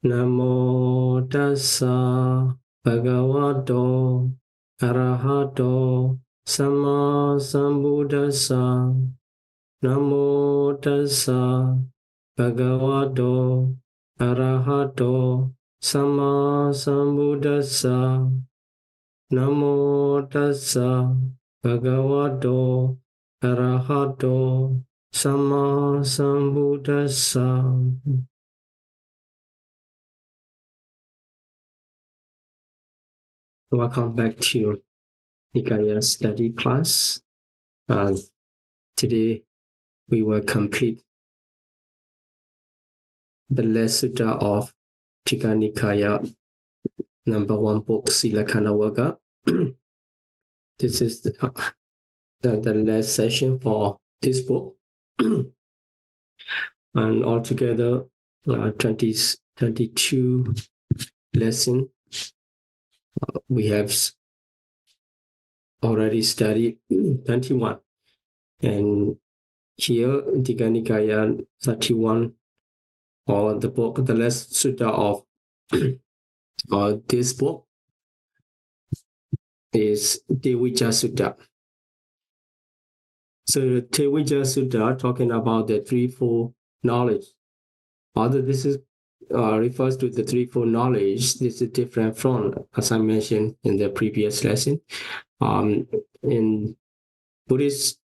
Namo tassa bhagavato arahato sama sambuddhassa. Namo tassa bhagavato arahato sama sambuddhassa. Namo tassa bhagavato arahato sama sambuddhassa. Welcome back to Nika study class. Today we will complete the last sutta of Tika Nikaya, number 1 book, Silakkhana Vagga. This is the last session for this book. And altogether, 22 lessons we have already studied 21. And here, Tika Nikaya 31, or the book, the last sutta of this book is Devija Sutta. So Devija Sutta talking about the threefold knowledge. Although this is refers to the threefold knowledge, this is different from, as I mentioned in the previous lesson. In Buddhist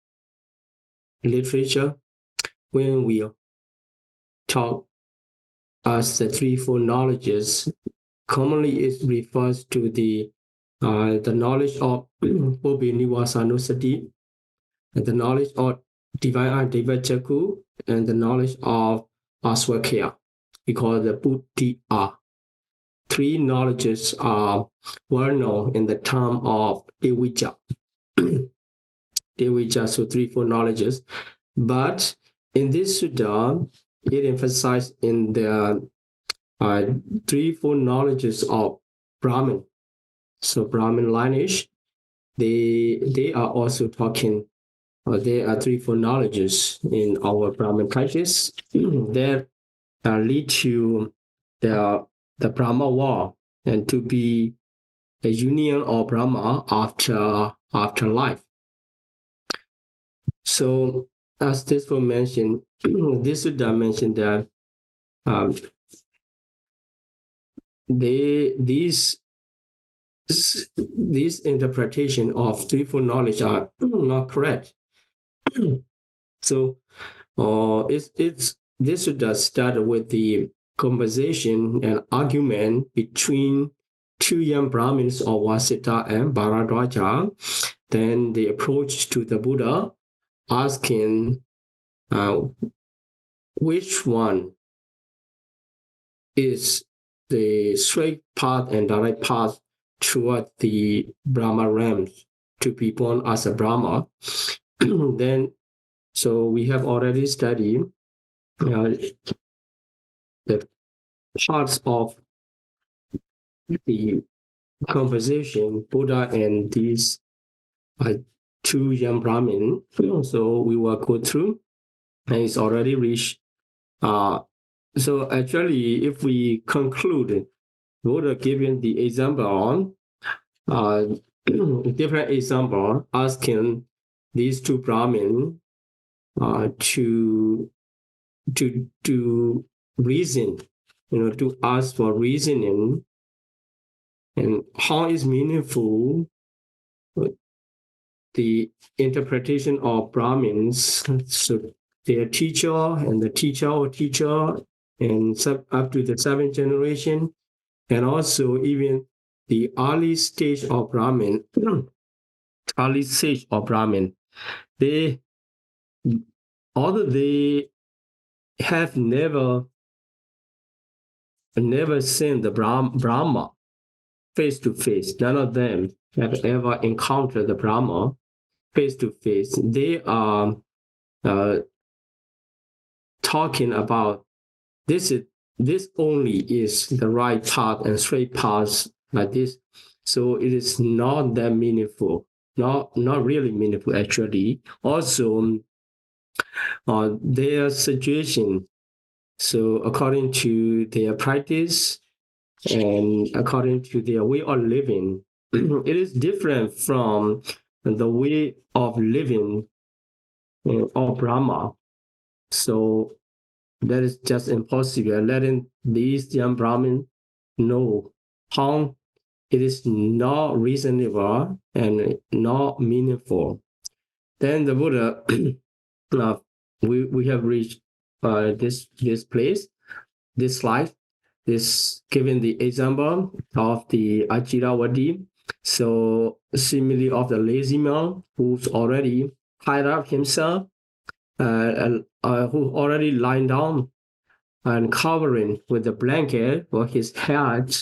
literature, when we talk as the threefold knowledges, commonly it refers to the knowledge of Bobiniwasanusati, the knowledge of divine Devachaku, and the knowledge of Aswakya. We call the Buddhi-a. Three knowledges are well known in the term of Devija. Devija, so threefold knowledges. But in this sutta, it emphasized in the threefold knowledges of Brahmin. So Brahmin lineage, they are also talking, there are threefold knowledges in our Brahmin practice that lead to the Brahma war and to be a union of Brahma after life. So as this was mentioned, this Sutta mentioned that these interpretation of threefold knowledge are not correct. So this Sutta start with the conversation and argument between two young Brahmins of Vasita and Bharadwaja. Then they approach to the Buddha, asking which one is the straight path and direct path toward the Brahma realms to be born as a Brahma. Then, so we have already studied the parts of the conversation, Buddha and these two young Brahmin. So we will go through, and it's already reached. So actually, if we conclude, Buddha giving the example on different example, asking these two Brahmin to reason, to ask for reasoning, and how is meaningful the interpretation of Brahmins, so their teacher and the teacher or teacher, and up to the 7th generation, and also even the early stage of Brahmin, although they have never seen the Brahma face to face, none of them have ever encountered the Brahma face to face. They are talking about this only is the right path and straight path like this. So it is not that meaningful, not really meaningful actually. Also, their situation So according to their practice and according to their way of living, it is different from the way of living of Brahma. So that is just impossible. Letting these young Brahmins know how it is not reasonable and not meaningful. Then the Buddha, we have reached this place, this slide, this giving the example of the Ajiravadi. So similarly of the lazy man who's already tied up himself, who already lying down and covering with a blanket for his head,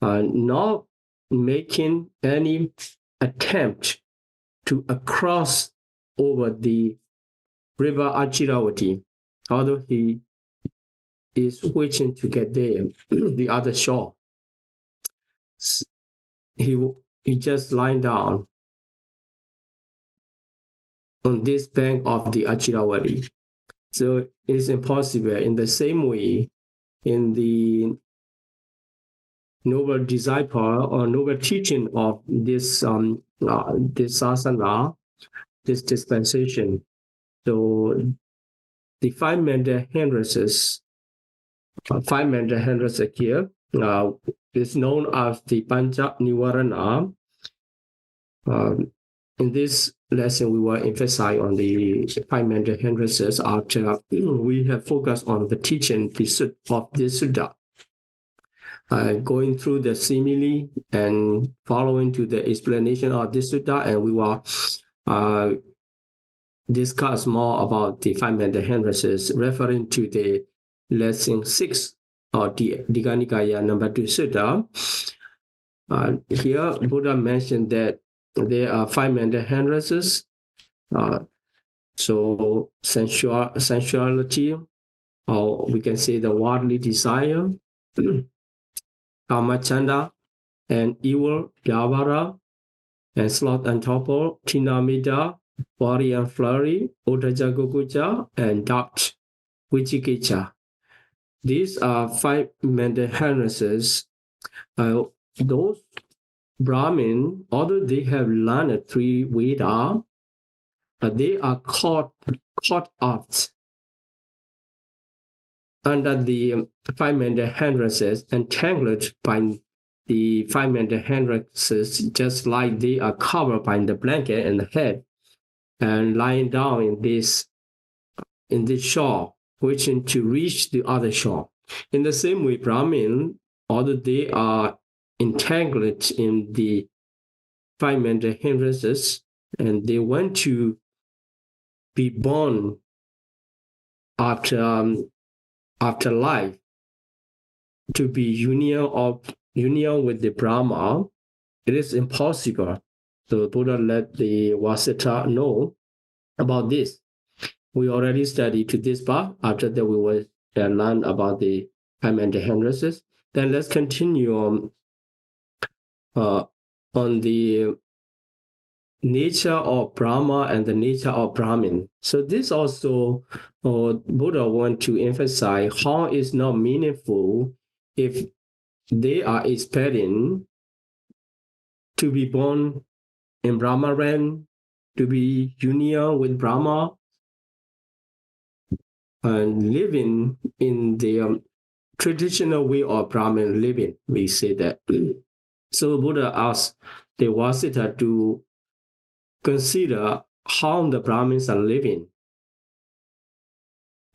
not making any attempt to cross over the river Ajiravati, although he is wishing to get there, the other shore. He just lying down on this bank of the Ajiravati. So it is impossible. In the same way, in the noble disciple or noble teaching of this sasana, this dispensation. So the five mental hindrances, here is known as the Pancha Nivarana. In this lesson, we will emphasize on the five mental hindrances after we have focused on the teaching of this sutta. Going through the simile and following to the explanation of this sutta, and we will discuss more about the five mental hindrances, referring to the lesson 6 of the Digha Nikaya number 2 sutta. Here, Buddha mentioned that there are five mental hindrances. So sensuality, or we can say the worldly desire, kamachanda, and evil, vyavara, and sloth and torpor, tinamida, worry and flurry, uddhaja guguja, and doubt, vichikicha. These are five mental hindrances. Those Brahmin, although they have learned 3 Veda, they are caught up under the five mental hindrances, entangled by the five mental hindrances, just like they are covered by the blanket and the head, and lying down in this shore, wishing to reach the other shore. In the same way, Brahmin, although they are entangled in the five mental hindrances, and they want to be born after life, to be union with the Brahma, it is impossible. So Buddha let the Vasita know about this. We already studied to this part. After that, we will learn about the five mental hindrances. Then let's continue on the nature of Brahma and the nature of Brahmin. So this also, Buddha want to emphasize how it's not meaningful if they are expecting to be born in Brahma realm, to be union with Brahma, and living in the traditional way of Brahmin living, we say that. So Buddha asked the Vasita to consider how the Brahmins are living.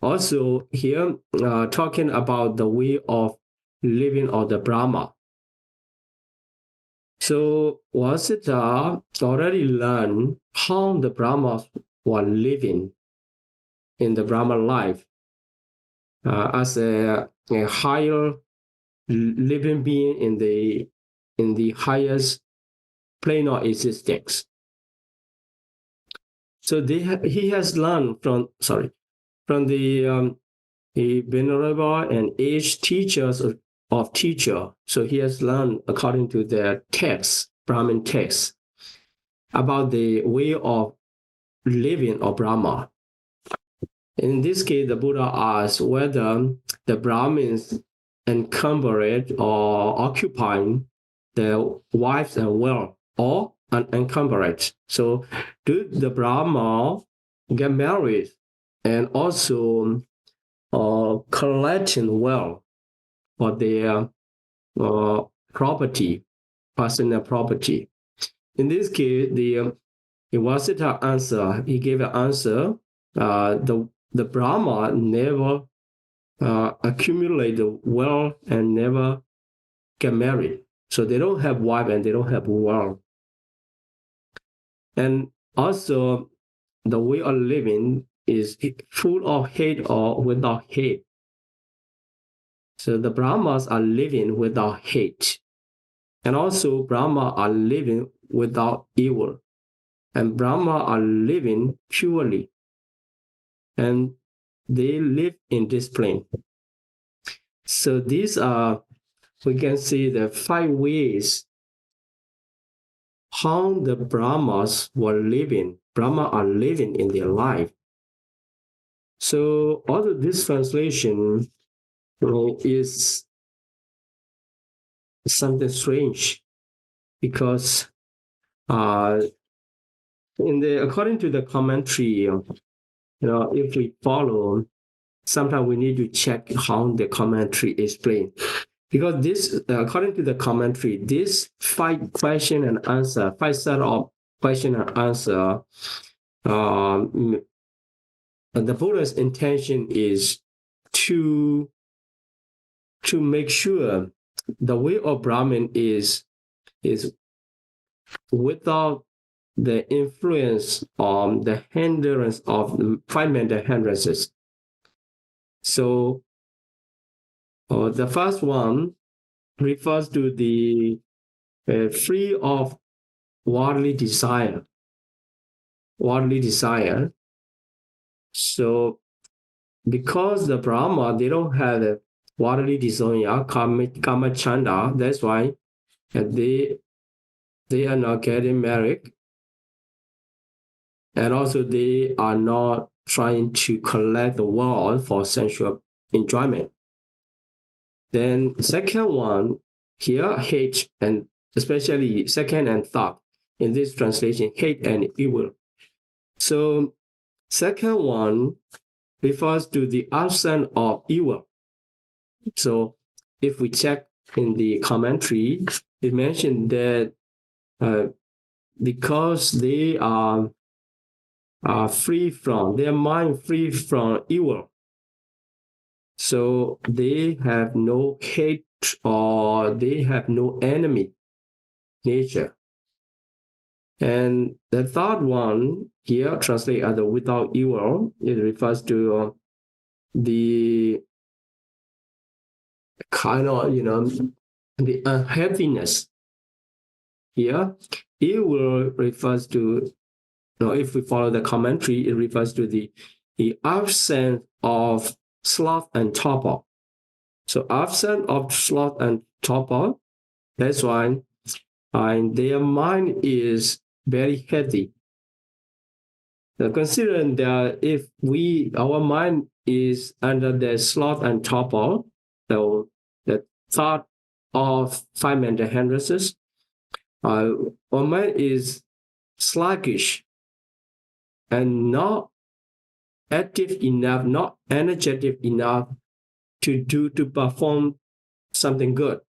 Also here, talking about the way of living of the Brahma. So Vasita already learned how the Brahmas were living in the Brahma life as a higher living being in the highest plane of existence. So he has learned from the venerable and aged teachers of teacher. So he has learned according to their texts, Brahmin texts, about the way of living of Brahma. In this case, the Buddha asked whether the Brahmins encumbered or occupying their wives and wealth or unencumbered. So, do the Brahma get married and also collecting wealth for their property, personal property? In this case, the Vasita answer, he gave an answer. The Brahma never accumulate the wealth and never get married. So they don't have wife and they don't have wealth. And also, the way of living is full of hate or without hate. So the Brahmas are living without hate. And also, Brahma are living without evil. And Brahma are living purely. And they live in this plane. So these are, we can see the 5 ways how the Brahmas were living. Brahma are living in their life. So although this translation is something strange, because according to the commentary, if we follow, sometimes we need to check how the commentary explains. Because this, according to the commentary, this 5 question and answer, 5 set of question and answer, the Buddha's intention is to make sure the way of Brahmin is without the influence of the hindrance of the 5 mental hindrances. So the first one refers to the free of worldly desire. So because the Brahma, they don't have a worldly desire, kama chanda, that's why they are not getting married. And also they are not trying to collect the wealth for sensual enjoyment. Then second one, here, hate, and especially second and third, in this translation, hate and evil. So second one refers to the absence of evil. So if we check in the commentary, it mentioned that because they are free from, their mind free from evil, so they have no hate or they have no enemy nature. And the third one here, translated as without evil, it refers to the kind of, the unhappiness. Here, evil refers to, if we follow the commentary, it refers to the absence of sloth and torpor. So absence of sloth and torpor, that's why their mind is very heavy. Now, considering that if our mind is under the sloth and torpor, so the thought of 5 mental hindrances, our mind is sluggish and not active enough, not energetic enough to perform something good.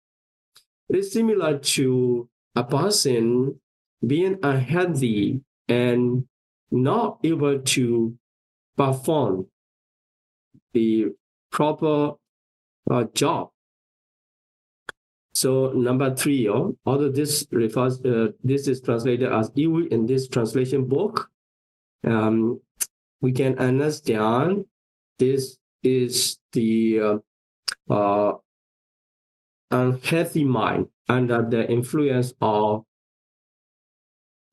It is similar to a person being unhealthy and not able to perform the proper job. So number 3, although this is translated as evil in this translation book, we can understand this is the unhealthy mind under the influence of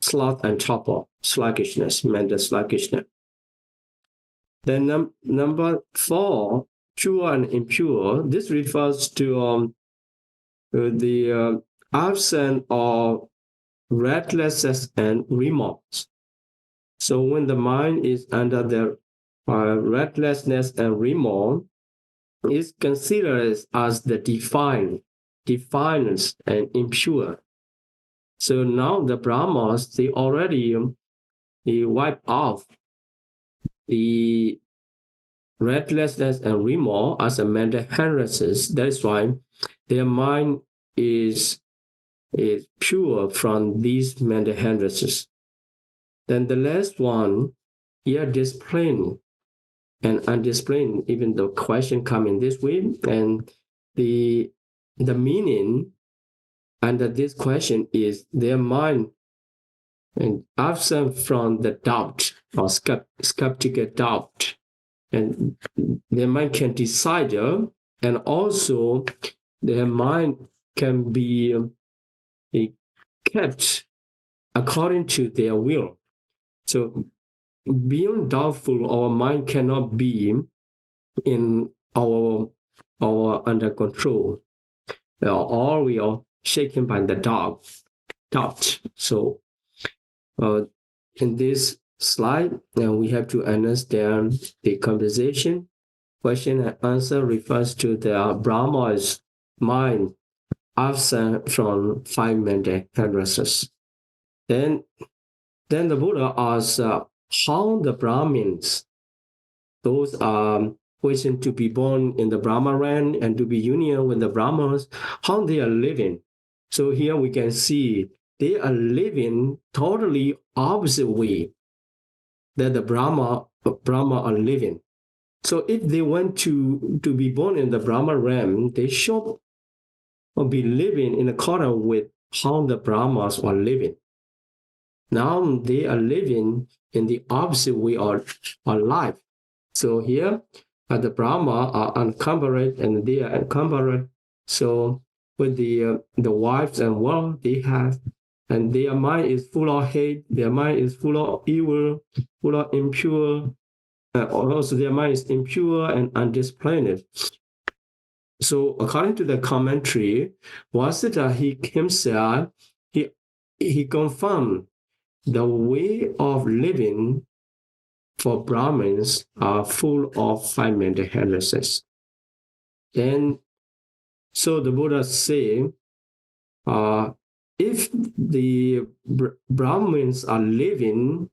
sloth and torpor, sluggishness, mental sluggishness. Then number 4, pure and impure. This refers to the absence of restlessness and remorse. So when the mind is under the restlessness and remorse is considered as the defiance and impure. So now the Brahmas, they already they wipe off the restlessness and remorse as a mental hindrances. That is why their mind is pure from these mental hindrances. Then the last one, here discipline and undisciplined, even the question come in this way, and the meaning under this question is their mind and absent from the doubt or skeptical doubt, and their mind can decide, and also their mind can be kept according to their will. So being doubtful, our mind cannot be in our under control. Or we are shaken by the doubt. So in this slide, we have to understand the conversation. Question and answer refers to the Brahma's mind absent from five mental hindrances. Then the Buddha asks how the Brahmins, those wishing to be born in the Brahma realm and to be union with the Brahmas, how they are living. So here we can see they are living totally opposite way that the Brahma are living. So if they want to be born in the Brahma realm, they should be living in accordance with how the Brahmas are living. Now they are living in the opposite way of life. So here, the Brahma are encumbered and they are encumbered. So with the wives and wealth they have, and their mind is full of hate, their mind is full of evil, full of impure, also their mind is impure and undisciplined. So according to the commentary, Vasudha he himself, he confirmed the way of living for Brahmins are full of five mental hindrances. Then, so the Buddha say, if the Brahmins are living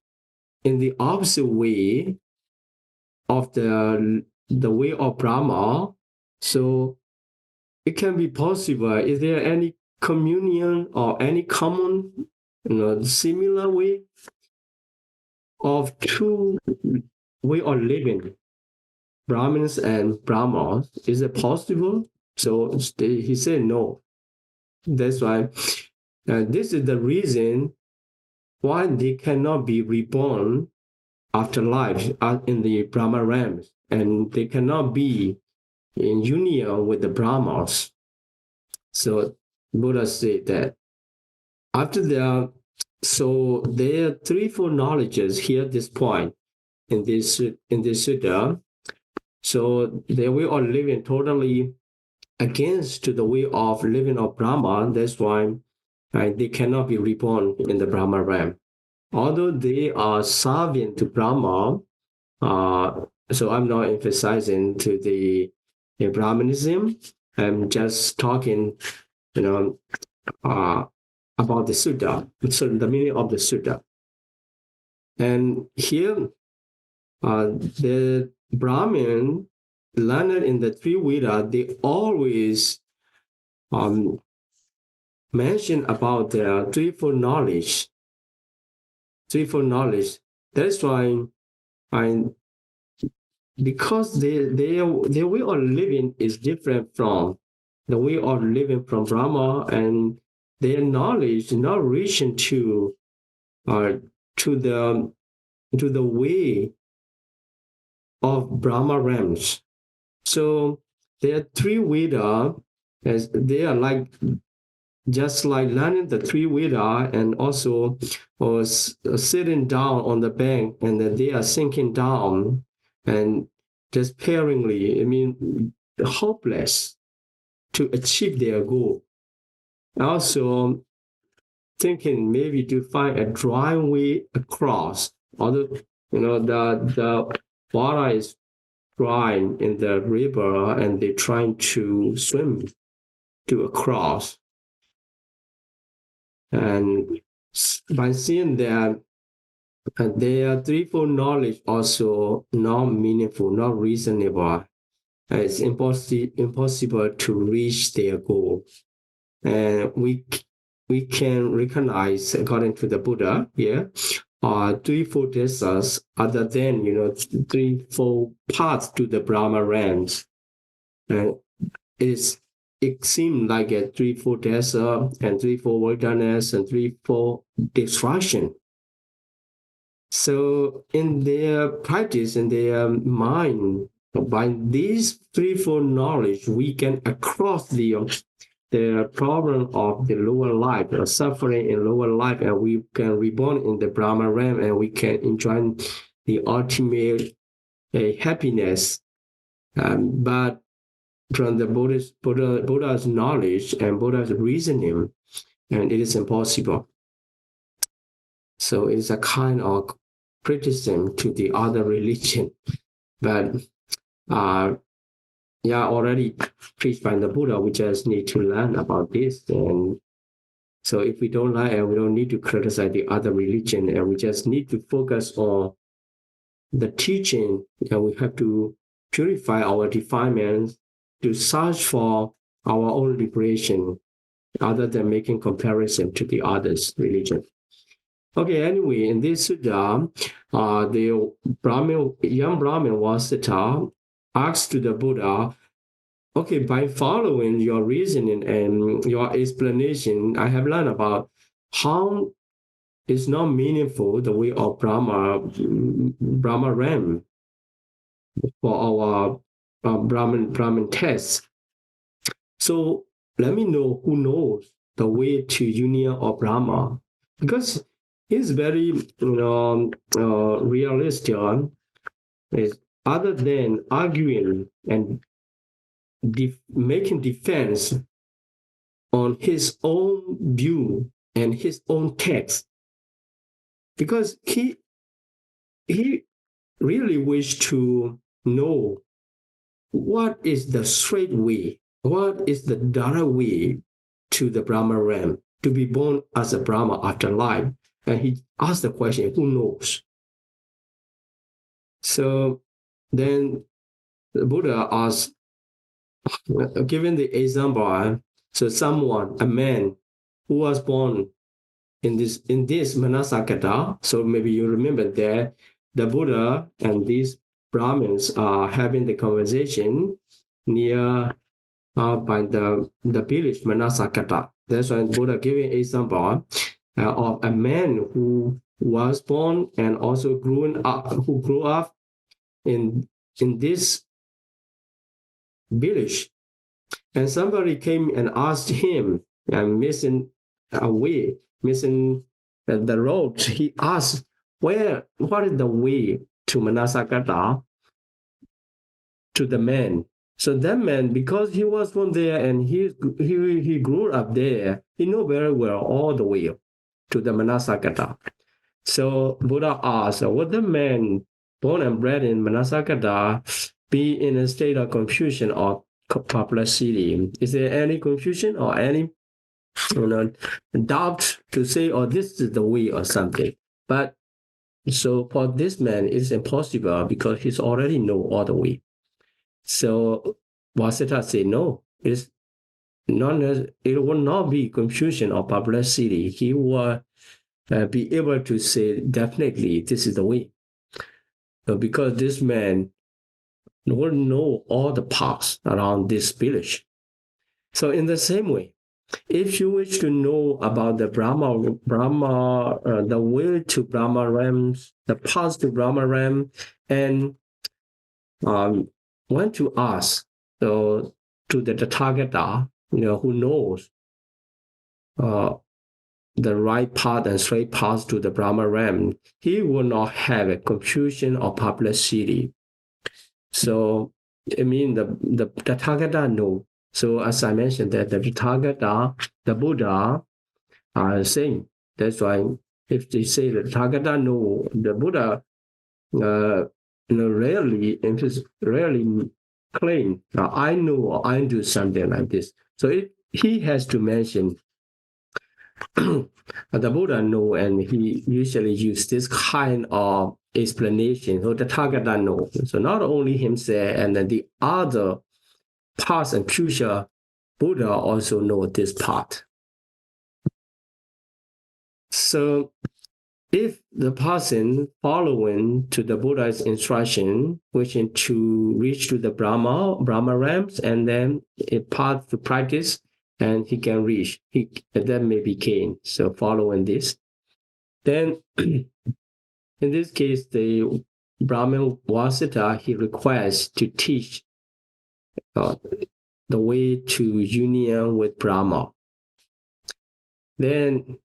in the opposite way of the way of Brahma, so it can be possible. Is there any communion or any common, similar way of two way of living, Brahmins and Brahmas? Is it possible? So he said no. That's why this is the reason why they cannot be reborn after life in the Brahma realms, and they cannot be in union with the Brahmas. So Buddha said that after their, so there are threefold knowledges here at this point in this sutta. So they will all living totally against to the way of living of Brahma. That's why they cannot be reborn in the Brahma realm. Although they are serving to Brahma, so I'm not emphasizing to the Brahmanism. I'm just talking, about the sutta, so the meaning of the sutta. And here, the Brahmin learned in the three Veda, they always mention about their threefold knowledge. That's why because their way of living is different from the way of living from Brahma, and their knowledge not reaching to the way of Brahma realms. So there are three Veda, as they are like just like learning the three Veda, and also sitting down on the bank, and then they are sinking down and despairingly, hopeless to achieve their goal. Also thinking maybe to find a dry way across, although the water is dry in the river and they're trying to swim to across. And by seeing that their threefold knowledge also not meaningful, not reasonable, it's impossible to reach their goal. And we can recognize, according to the Buddha, threefold desas other than threefold paths to the Brahma realms. And it seemed like a threefold desa and threefold wilderness and threefold destruction. So in their practice, in their mind, by this threefold knowledge, we can across the problem of the lower life, the suffering in lower life, and we can reborn in the Brahma realm, and we can enjoy the ultimate happiness. But from the Buddha's knowledge and Buddha's reasoning, and it is impossible. So it's a kind of criticism to the other religion, but already preached by the Buddha. We just need to learn about this, and so if we don't like it, we don't need to criticize the other religion, and we just need to focus on the teaching, and we have to purify our defilements to search for our own liberation, other than making comparison to the others' religion. Okay, anyway, in this sutta, the young Brahmin Vasita asked to the Buddha, okay, by following your reasoning and your explanation, I have learned about how it's not meaningful the way of Brahma Ram for our Brahmin tests. So let me know who knows the way to union of Brahma, because it's very realistic. Is other than arguing and making defense on his own view and his own text, because he really wished to know what is the straight way, what is the direct way to the Brahma realm, to be born as a Brahma after life. And he asked the question, who knows? So then the Buddha asked, given the example, so someone, a man who was born in this Manasakata, so maybe you remember that the Buddha and these Brahmins are having the conversation near by the village Manasakata. That's why Buddha giving example of a man who was born and also grew up in this village. And somebody came and asked him, missing the road. He asked, what is the way to Manasakata, to the man? So that man, because he was born there and he grew up there, he knew very well all the way to the Manasakata. So Buddha asked, would the man born and bred in Manasakata be in a state of confusion or perplexity? Is there any confusion or any doubt to say, oh, this is the way or something? But so for this man, it's impossible because he's already know all the way. So Vasita said, no, it will not be confusion or perplexity. He will be able to say, definitely, this is the way. Because this man will know all the paths around this village. So in the same way, if you wish to know about the the way to Brahma realms, the path to Brahma realm, and want to ask to the Tathagata, who knows the right path and straight path to the Brahma realm, he will not have a confusion or perplexity. So, I mean, the Tathagata know. So, as I mentioned, that the Tathagata, the Buddha, are the same. That's why if they say the Tathagata know, the Buddha rarely claim, I know or I do something like this. So he has to mention the Buddha know, and he usually use this kind of explanation. So the Tathagata know. So not only himself, and then the other past and future Buddha also know this part. So if the person following to the Buddha's instruction, wishing to reach to the Brahma realms, and then a path to practice, and he can reach, that may be gained. So following this, then in this case, the Brahmin Vasita, he requires to teach the way to union with Brahma. Then,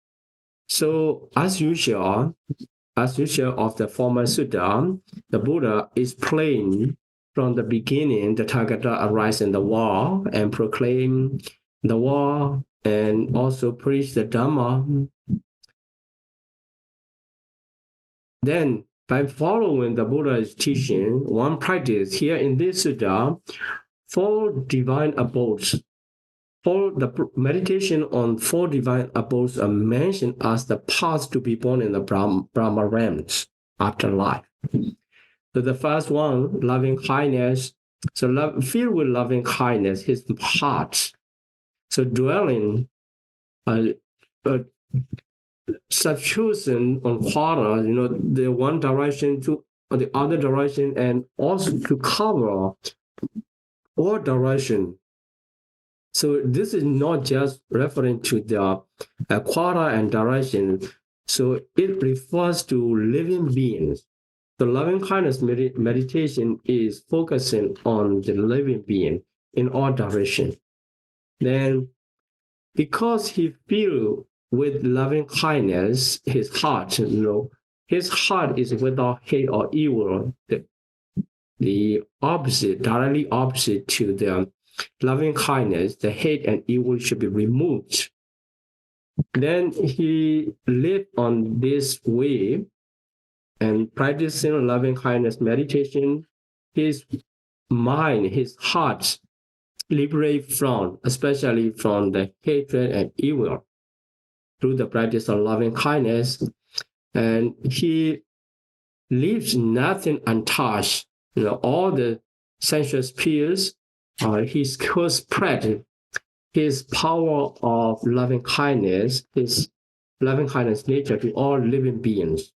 so as usual of the former sutta, the Buddha explained from the beginning the Tathagata arise in the world and proclaim the world and also preach the Dhamma. Then, by following the Buddha's teaching, one practice here in this sutta, 4 divine abodes. The meditation on 4 divine abodes are mentioned as the path to be born in the Brahma realms after life. So the first one, loving kindness. So filled with loving kindness, his heart. So dwelling, substitution on water, the one direction to the other direction, and also to cover all direction. So this is not just referring to the quarter and direction. So it refers to living beings. The loving kindness meditation is focusing on the living being in all direction. Then, because he feels with loving kindness, his heart, his heart is without hate or evil. The opposite, directly opposite to the loving kindness, the hate and evil should be removed. Then he lived on this way and practicing loving kindness meditation, his mind, his heart liberate from, especially from the hatred and evil through the practice of loving kindness. And he leaves nothing untouched. All the sensual spheres, he could spread his power of loving kindness, his loving kindness nature to all living beings.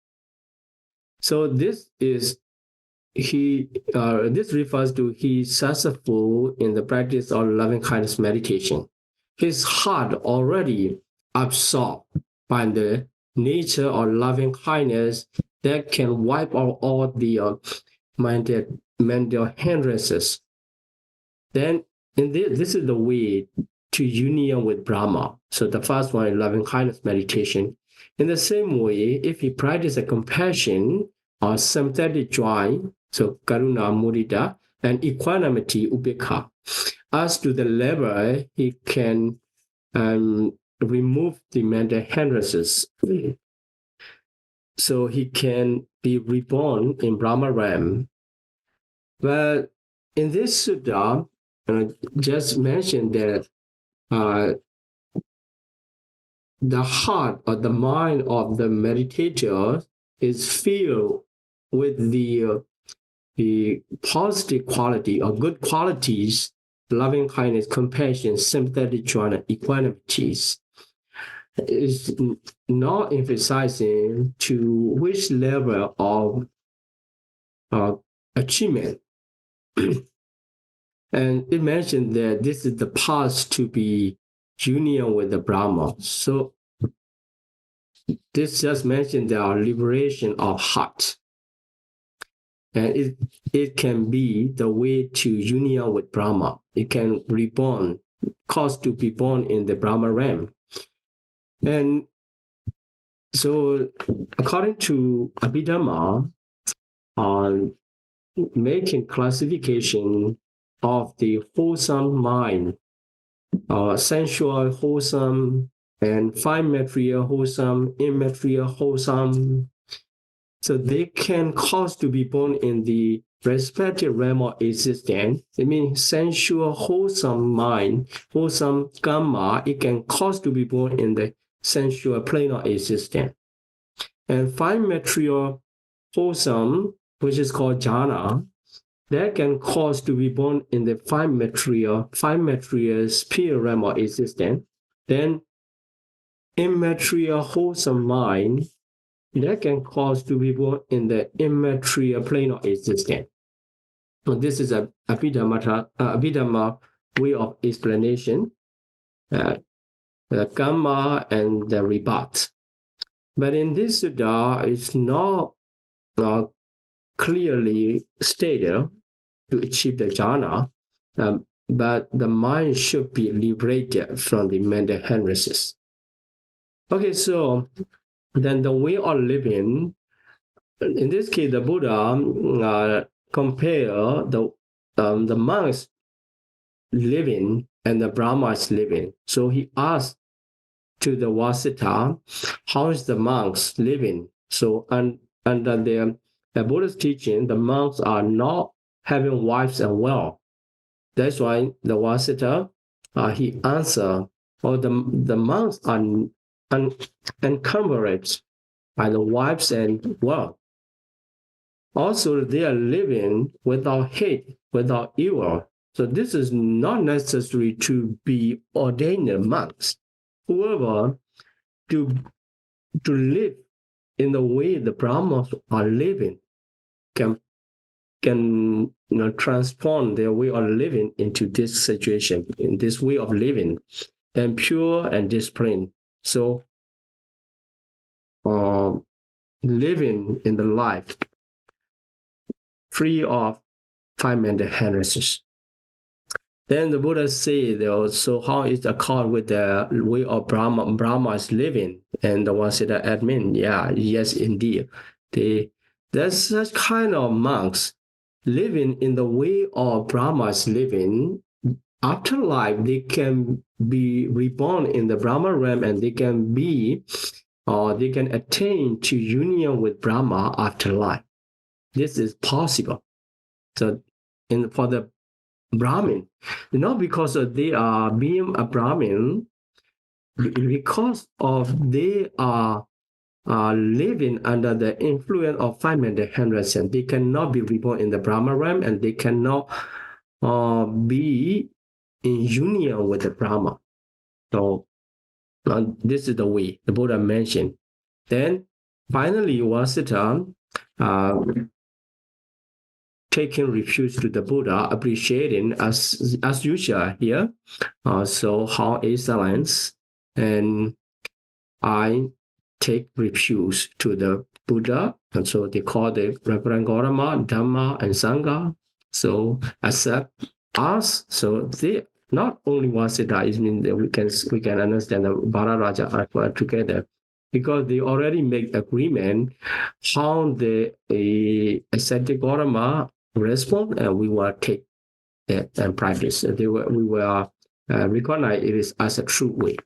So this refers to he successful in the practice of loving kindness meditation. His heart already absorbed by the nature of loving kindness that can wipe out all the mental hindrances. Then this is the way to union with Brahma. So the first one is loving kindness meditation. In the same way, if he practices compassion or sympathetic joy, so karuna, mudita, and equanimity, upekha, as to the level he can remove the mental hindrances. So he can be reborn in Brahma realm. But in this sutta, just mentioned that the heart or the mind of the meditator is filled with the positive quality or good qualities, loving kindness, compassion, sympathetic joy, and equanimities. Is not emphasizing to which level of achievement. And it mentioned that this is the path to be union with the Brahma. So this just mentioned the liberation of heart. And it can be the way to union with Brahma. It can reborn, cause to be born in the Brahma realm. And so according to Abhidhamma, on making classification of the wholesome mind, sensual wholesome, and fine material wholesome, immaterial wholesome. So they can cause to be born in the respective realm of existence. It means sensual, wholesome mind, wholesome karma, it can cause to be born in the sensual plane of existence. And fine material, wholesome, which is called jhana, that can cause to be born in the fine material spirit realm of existence. Then immaterial, wholesome mind, that can cause to be born in the immaterial plane of existence. So this is a Abhidhamma way of explanation, the karma and the rebut. But in this Sutta, it's not clearly stated to achieve the jhana, but the mind should be liberated from the mental hindrances. Okay, so then the way of living, in this case, the Buddha compare the monks living and the Brahmas living. So he asked to the Vasita, how is the monks living? So under the Buddha's teaching, the monks are not having wives and well. That's why the Vasita, he answered, or the monks are encumbered by the wives and wealth. Also, they are living without hate, without evil. So this is not necessary to be ordained monks. However, to live in the way the Brahmas are living can transform their way of living into this situation, in this way of living, and pure and disciplined. So living in the life free of five mental hindrances. Then the Buddha said, so how is the accord with the way of Brahma's living? And the one said, admin, yes, indeed. There's such kind of monks living in the way of Brahma's living. After life, they can be reborn in the Brahma realm, and they can attain to union with Brahma after life. This is possible. So, for the Brahmin, not because they are being a Brahmin, because of they are living under the influence of five mental hindrances. They cannot be reborn in the Brahma realm, and they cannot be in union with the Brahma. So this is the way the Buddha mentioned. Then finally, Vasita taking refuge to the Buddha, appreciating as usual here. So how excellence, and I take refuge to the Buddha, and so they call the Reverend Gautama, Dhamma, and Sangha. So accept us. So they not only Vasita, it means that we can understand the Bhararaja are together, because they already make agreement how the ascetic Gautama respond, and we will take it and practice. We will recognize it is as a true way.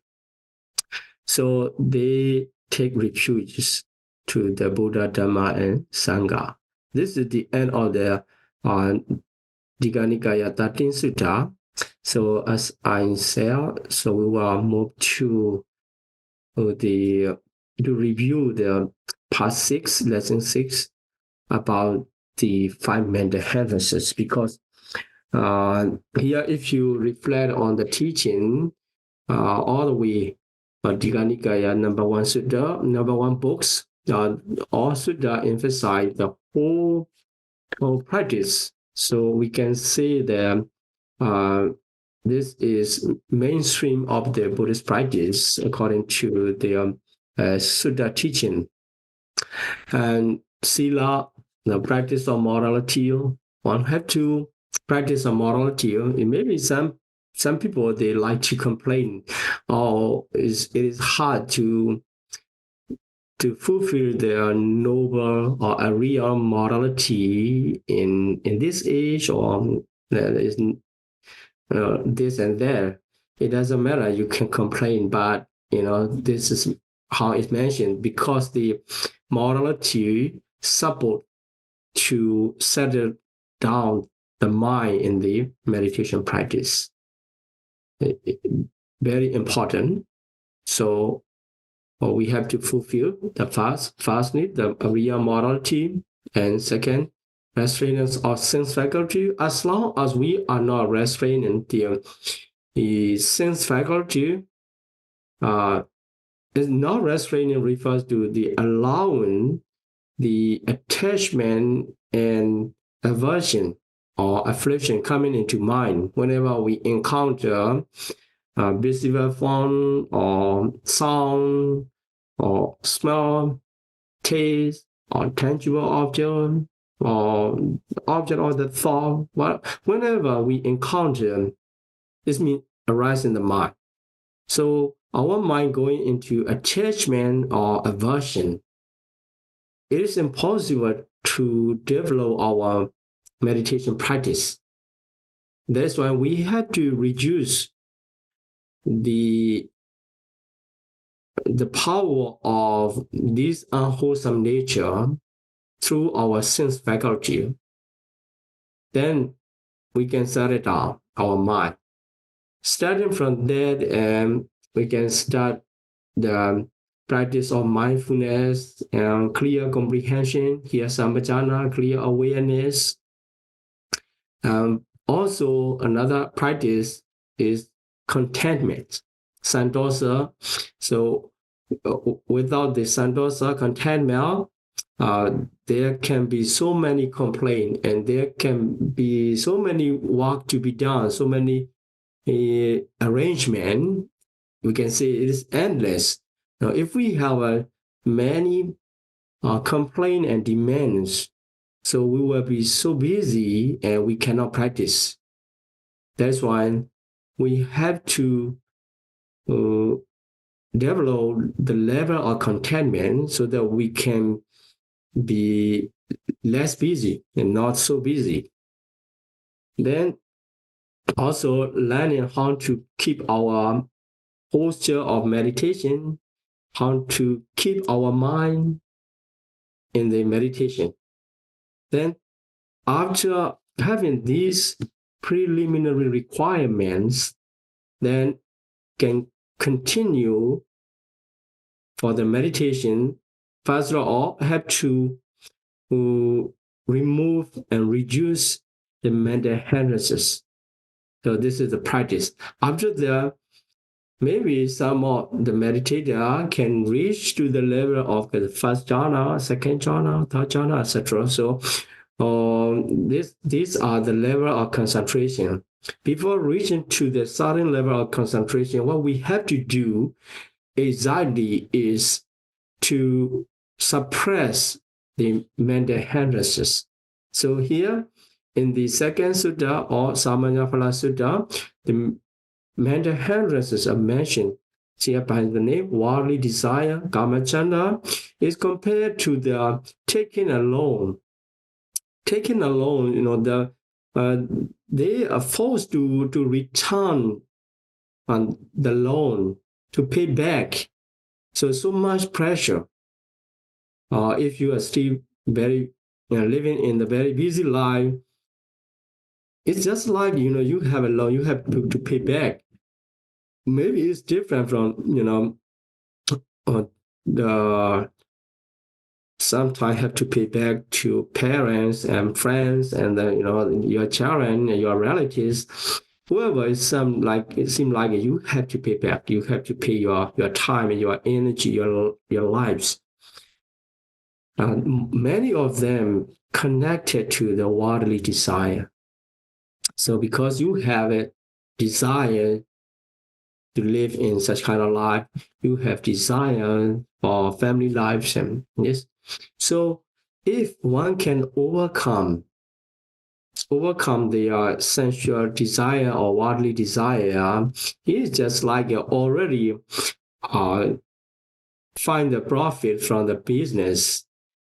So they take refuge to the Buddha, Dhamma, and Sangha. This is the end of the Digha Nikaya 13 Sutta. So as I said, so we will move to review the part 6, lesson 6, about the five mental hindrances, because here, if you reflect on the teaching all the way, Digha Nikaya number 1 Sutta, number 1 books, all Sutta emphasize the whole practice. So we can say that this is mainstream of the Buddhist practice according to the Sutta teaching. And Sila, the practice of morality, one have to practice of morality. It may be some people, they like to complain, it is hard to fulfill their noble or a real morality in this age, or this and that. It doesn't matter, you can complain, but this is how it's mentioned, because the morality support to settle down the mind in the meditation practice. Very important. So we have to fulfill the first need, the real morality, and second, restraints of sense faculty. As long as we are not restraining the sense faculty, is not restraining refers to the allowing the attachment and aversion or affliction coming into mind whenever we encounter visible form or sound or smell, taste, or tangible object or object or the thought. Whenever we encounter, this means arise in the mind. So our mind going into attachment or aversion, it is impossible to develop our meditation practice. That's why we have to reduce the power of this unwholesome nature through our sense faculty. Then we can settle down our mind. Starting from that, we can start the practice of mindfulness and clear comprehension, here sampajana, clear awareness. Also, another practice is contentment, santosa. So without the santosa, contentment, there can be so many complaints and there can be so many work to be done, so many arrangement. We can say it is endless. Now, if we have many complaints and demands, so we will be so busy and we cannot practice. That's why we have to develop the level of contentment so that we can be less busy and not so busy. Then also learning how to keep our posture of meditation, how to keep our mind in the meditation. Then after having these preliminary requirements, then can continue for the meditation. First of all, have to remove and reduce the mental hindrances. So this is the practice. After that, maybe some of the meditator can reach to the level of the first jhana, second jhana, third jhana, etc. So these are the level of concentration. Before reaching to the certain level of concentration, what we have to do exactly is to suppress the mental hindrances. So here in the second sutta or Samanyaphala Sutta, the mental hindrances are mentioned here by the name worldly desire, kamachanda, is compared to the taking alone. Taking alone, they are forced to return on the loan to pay back. So much pressure. If you are still very living in the very busy life, it's just like you have a loan, you have to pay back. Maybe it's different from the sometimes have to pay back to parents and friends and your children and your relatives. Whoever it seems like you have to pay back. You have to pay your time and your energy, your lives. Many of them connected to the worldly desire. So because you have a desire to live in such kind of life, you have desire for family lives and yes. So if one can overcome the sensual desire or worldly desire, it's just like already find the profit from the business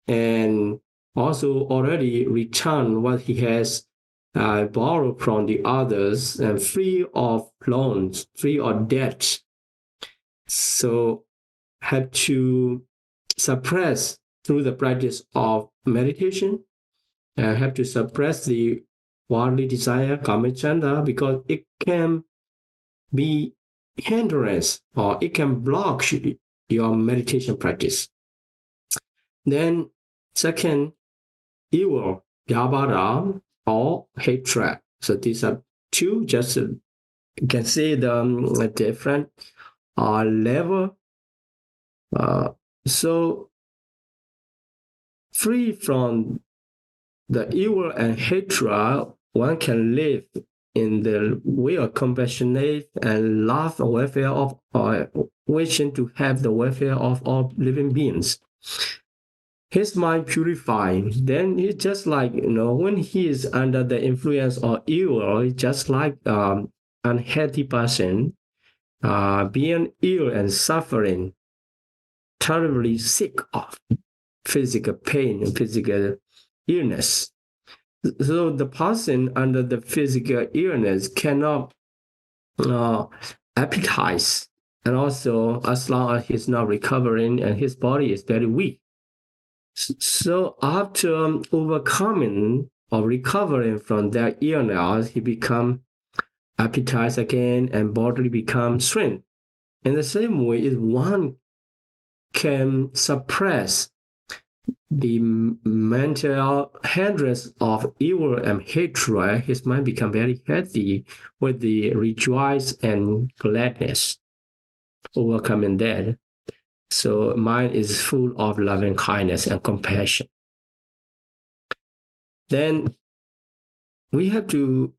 and also already return what he has borrowed from the others and free of loans, free of debt. So have to suppress through the practice of meditation, have to suppress the worldly desire, kamachanda, because it can be hindrance or it can block your meditation practice. Then, second, evil, yabara, or hatred. So these are two, just you can see the different level. So free from the evil and hatred, one can live in the way of compassionate and love the welfare of, wishing to have the welfare of all living beings. His mind purified, then he's just like, when he is under the influence of evil, just like unhealthy person, being ill and suffering, terribly sick of physical pain and physical illness. So the person under the physical illness cannot appetize, and also as long as he's not recovering and his body is very weak. So after overcoming or recovering from that illness, he become appetite again and body become strength. In the same way, if one can suppress the mental hindrance of evil and hatred, his mind become very healthy with the rejoice and gladness, overcoming that. So mind is full of loving kindness and compassion. Then we have to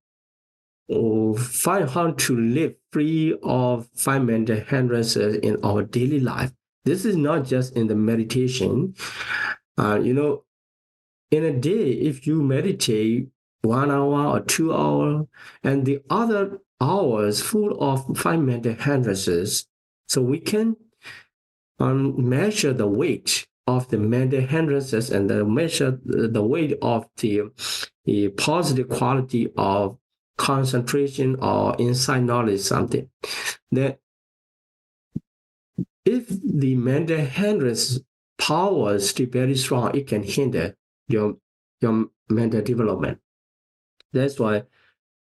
find how to live free of five mental hindrances in our daily life. This is not just in the meditation. In a day, if you meditate 1 hour or 2 hours, and the other hours full of five mental hindrances, so we can measure the weight of the mental hindrances and measure the weight of the positive quality of concentration or insight knowledge, something that if the mental hindrance power is still very strong, it can hinder your mental development. That's why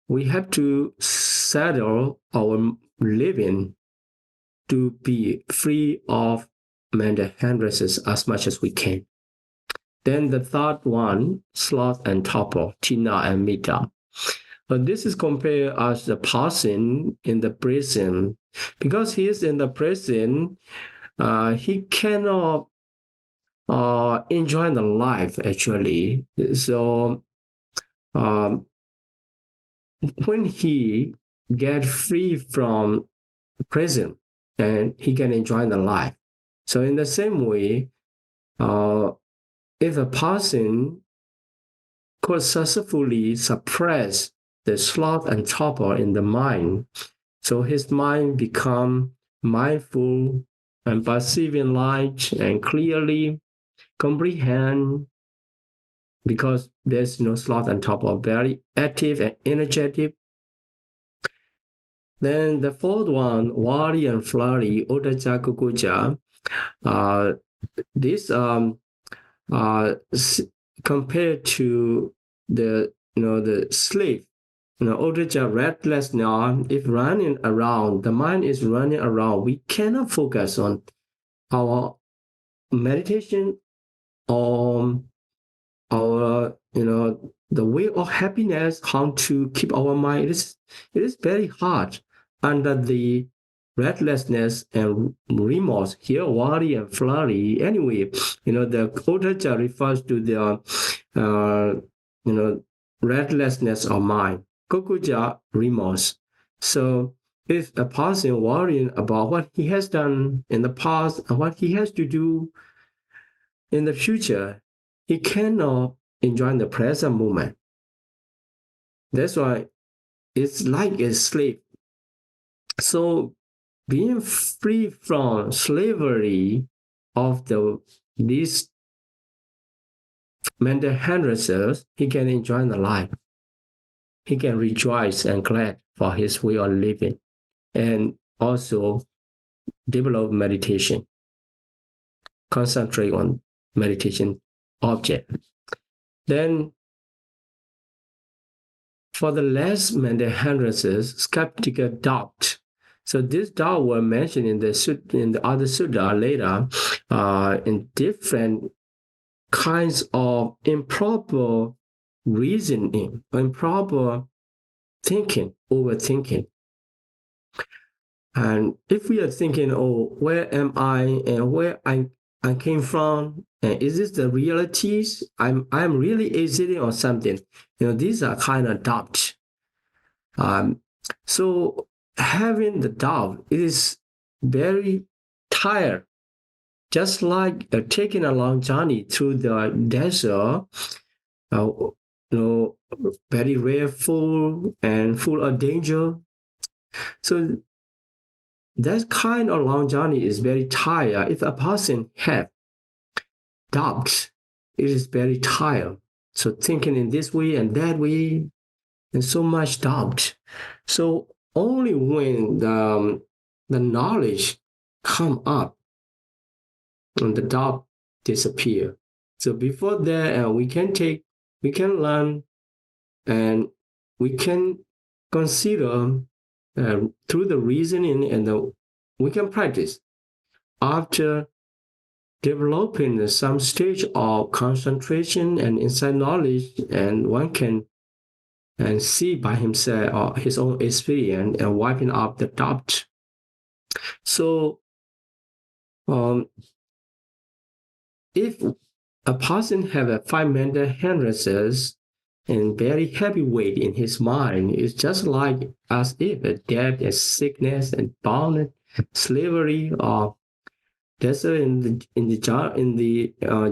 we have to settle our living to be free of mental hindrances as much as we can. Then the third one, sloth and torpor, tina and mita. But this is compared as the person in the prison. Because he is in the prison, he cannot enjoy the life, actually. So when he get free from prison, and he can enjoy the life. So in the same way, if a person could successfully suppress the sloth and torpor in the mind, so his mind become mindful and perceiving light and clearly comprehend, because there's no sloth and torpor, very active and energetic. Then the fourth one, wari and flurry, odaja kukuja. This compared to the slave, odaja restless now. If running around, the mind is running around, we cannot focus on our meditation or our the way of happiness, how to keep our mind. It is very hard under the restlessness and remorse. Here, worry and flurry. Anyway, the odaja refers to the restlessness of mind. Kokuja, remorse. So if a person worrying about what he has done in the past and what he has to do in the future, he cannot enjoy the present moment. That's why it's like a slave. So being free from slavery of these mental hindrances, he can enjoy the life. He can rejoice and glad for his way of living, and also develop meditation, concentrate on meditation object. Then for the less mental hindrances, skeptical doubt. So this doubt were mentioned in the other sutta later, in different kinds of improper reasoning, improper thinking, overthinking. And if we are thinking, oh, where am I and where I came from, and is this the realities? I'm really existing or something. These are kind of doubts. So having the doubt is very tired, just like taking a long journey through the desert, uh, very rare, full of danger. So that kind of long journey is very tired. If a person have doubts, it is very tired. So thinking in this way and that way, and so much doubt. So only when the knowledge come up and the doubt disappear. So before that, we can learn, and we can consider through the reasoning, and we can practice. After developing some stage of concentration and insight knowledge, and one can see by himself or his own experience and wiping out the doubt. So if a person have a 5 mental hindrances and very heavy weight in his mind, it's just like as if a death and sickness and bondage, slavery, or desert in the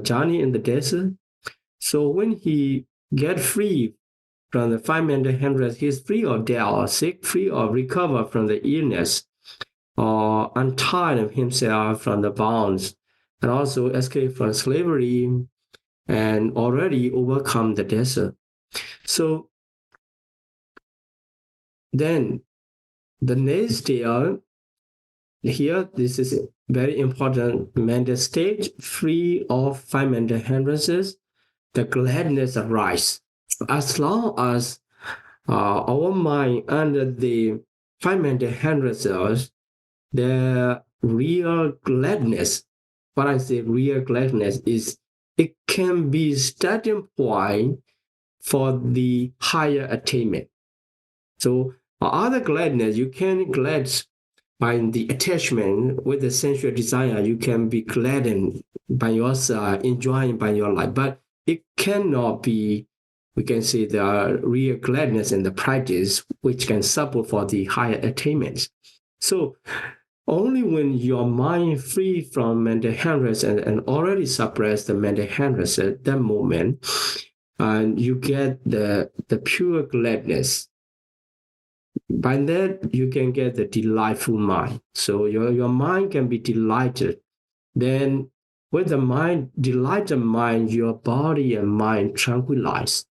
journey in the desert. So when he get free from the 5 mental hindrances, he's free of death or sick, free or recover from the illness, or untied himself from the bonds, and also escape from slavery, and already overcome the desert. So then the next day, here, this is very important mental stage, free of 5 mental hindrances, the gladness arises. As long as our mind under the 5 mental hindrances, the real gladness, what I say real gladness is, it can be starting point for the higher attainment. So other gladness, you can glad by the attachment with the sensual desire, you can be gladdened by yourself, enjoying by your life, but it cannot be, we can say, the real gladness in the practice, which can support for the higher attainments. So only when your mind free from mental hindrance and already suppress the mental hindrance at that moment, and you get the pure gladness. By that, you can get the delightful mind. So your mind can be delighted. Then with the mind, delighted mind, your body and mind tranquilize.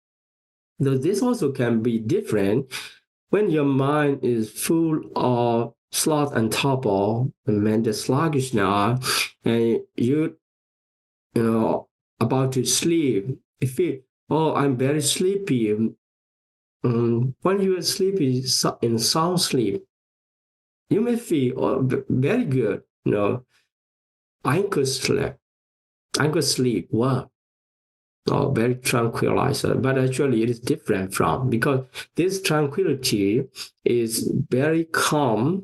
Though this also can be different when your mind is full of sloth and torpor, and mental sluggishness, and you about to sleep, you feel, oh, I'm very sleepy. When you are sleepy in sound sleep, you may feel very good. I could sleep. I could sleep well. Very tranquilized. But actually, it is different from, because this tranquility is very calm,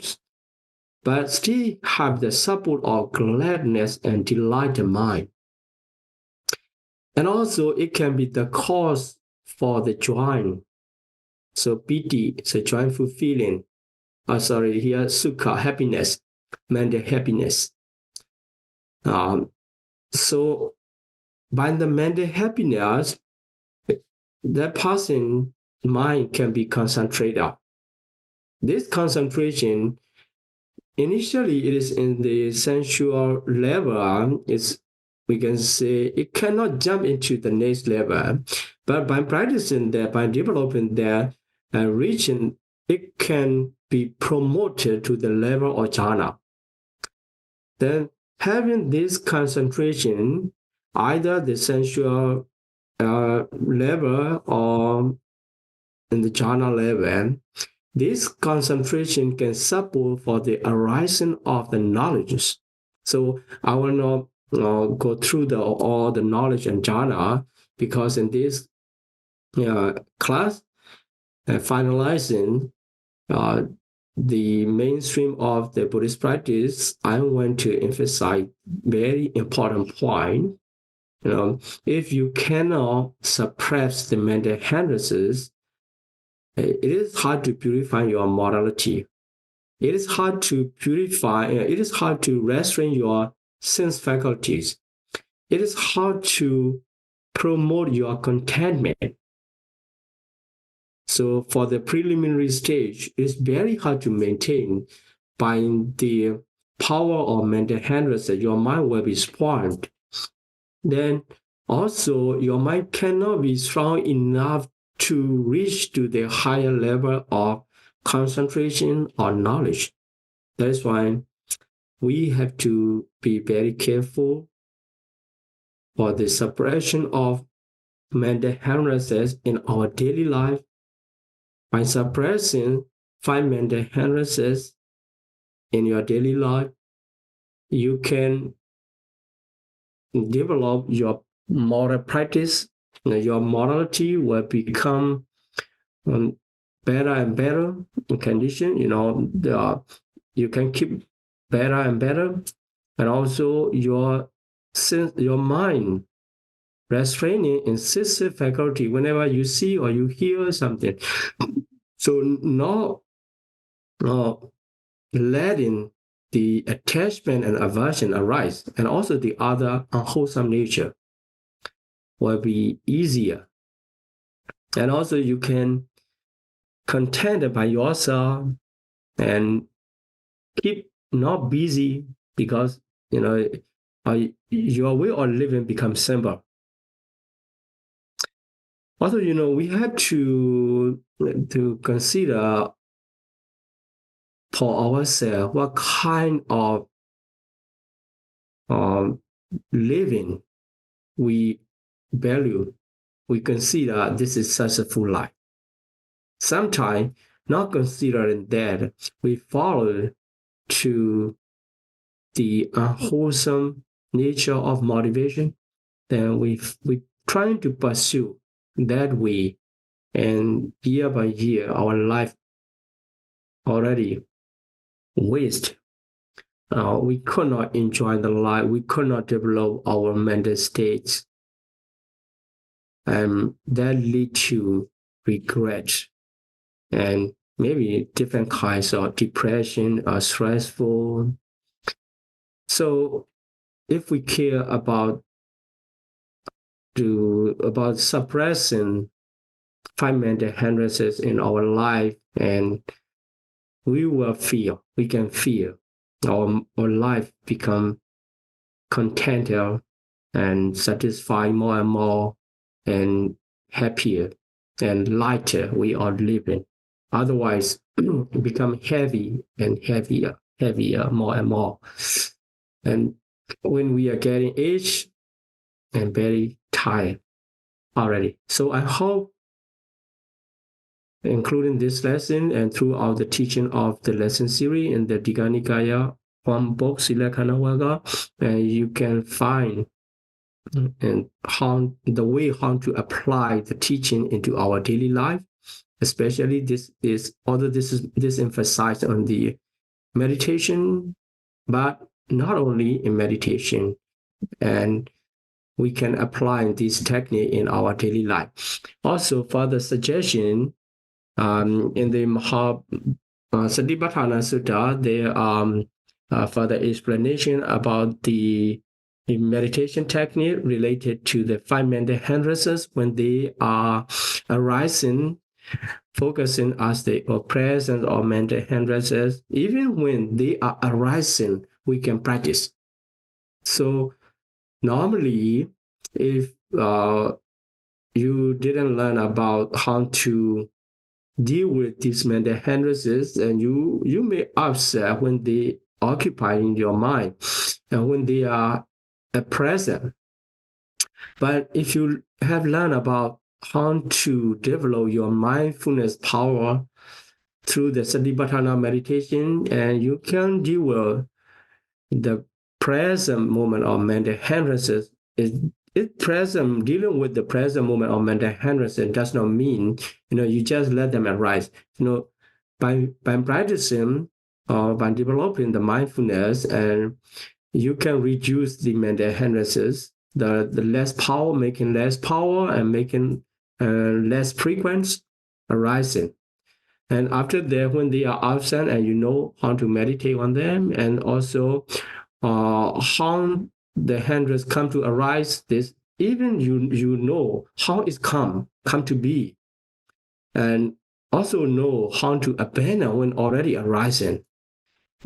but still have the support of gladness and delighted mind. And also, it can be the cause for the joy. So piti, so joyful feeling. Here, sukha, happiness, mental happiness. So by the mental happiness, that person mind can be concentrated. This concentration, initially it is in the sensual level. We can say it cannot jump into the next level, but by practicing that, by developing that region, it can be promoted to the level of jhana. Then having this concentration either the sensual level or in the jhana level. This concentration can support for the arising of the knowledges. So I will not go through all the knowledge and jhana, because in this class, finalizing uh, the mainstream of the Buddhist practice, I want to emphasize very important point. If you cannot suppress the mental hindrances, it is hard to purify your morality. It is hard to purify, it is hard to restrain your sense faculties. It is hard to promote your contentment. So for the preliminary stage, it's very hard to maintain by the power of mental hindrances. Your mind will be spoiled. Then also your mind cannot be strong enough to reach to the higher level of concentration or knowledge. That's why we have to be very careful for the suppression of mental hindrances in our daily life. By suppressing 5 mental hindrances in your daily life, you can develop your moral practice. Your morality will become better and better in condition. You can keep better and better, and also your mind restraining incisive faculty whenever you see or you hear something. So not letting the attachment and aversion arise, and also the other unwholesome nature will be easier. And also you can content by yourself and keep not busy, because your way of living becomes simple. Also, we have to consider for ourselves what kind of living we value. We consider this is such a full life. Sometimes, not considering that, we follow to the unwholesome nature of motivation, then we trying to pursue that way, and year by year our life already waste. We could not enjoy the life, we could not develop our mental states, and that lead to regret and maybe different kinds of depression or stressful. So if we care about suppressing 5 mental hindrances in our life, and we can feel our life become contented and satisfied more and more, and happier and lighter we are living. Otherwise, it become heavy and heavier more and more. And when we are getting aged and very tired already. So I hope, including this lesson and throughout the teaching of the lesson series in the Digha Nikaya one book, Silakanawagga, you can find and how to apply the teaching into our daily life. Especially this emphasized on the meditation, but not only in meditation, and we can apply this technique in our daily life. Also, further suggestion, in the Satipatthana Sutta, there are further explanation about the meditation technique related to the 5 mental hindrances when they are arising, focusing as the presence of mental hindrances. Even when they are arising, we can practice. So normally, if you didn't learn about how to deal with these mental hindrances, and you may upset when they occupy in your mind, and when they are present. But if you have learned about how to develop your mindfulness power through the Satipatthana meditation, and you can deal with the present moment of mental hindrances. It present dealing with the present moment of mental hindrances does not mean you just let them arise. By practicing or by developing the mindfulness, and you can reduce the mental hindrances, the less power, making less power and making less frequent arising. And after that, when they are absent and you know how to meditate on them, and also how the hindrance come to arise, this even you know how it's come to be, and also know how to abandon when already arising,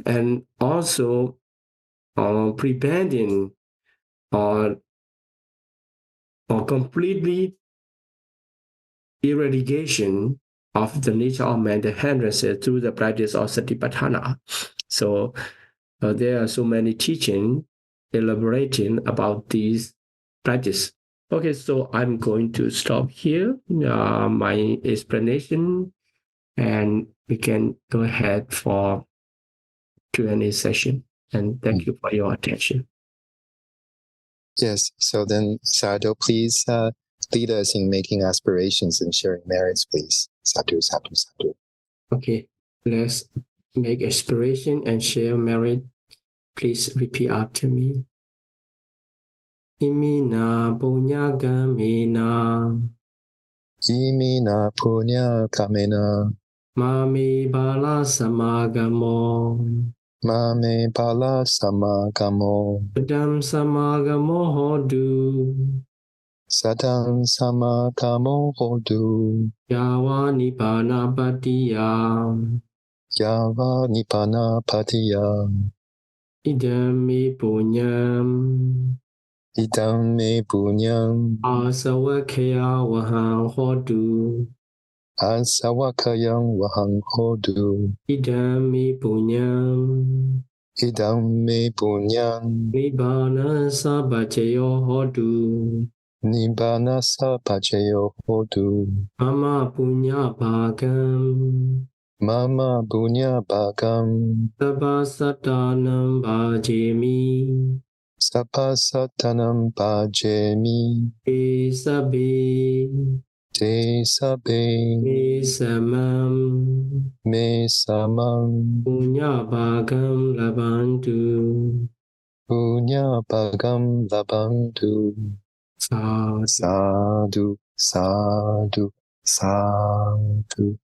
and also preventing or completely eradication of the nature of mental hindrances through the practice of Satipatthana. So there are so many teaching elaborating about these practice. Okay, so I'm going to stop here my explanation, and we can go ahead for Q&A session. And thank you for your attention. Yes, so then Sadhu, please lead us in making aspirations and sharing merits, please. Sadhu, Sadhu, Sadhu. Okay, let's make aspiration and share merit. Please repeat after me. Imina punya gamena. Imina punya kamena. Mami bala samagamo. Mame bala samagamo. Sadam samagamo hodu. Sadam samagamo hodu. Yawa nibbana patiya. Yava nibbana patiya. Idam me punyam. Idam me punyam. Asawakaya wahang hodu. Asawakayam wahang hodu. Idam me punyam. Idam me punyam. Nibbana sabacayo hodu. Nibbana sapacayo hodu. Mama punya bhagam. Mama punya bhagam. Sabba satanam bhajemi. Sabba satanam bhajemi. Te sabe. Te sabe. Me samam. Me samam. Punya bhagam labantu. Punya bhagam labantu. Sadhu. Sadhu, sadhu, sadhu.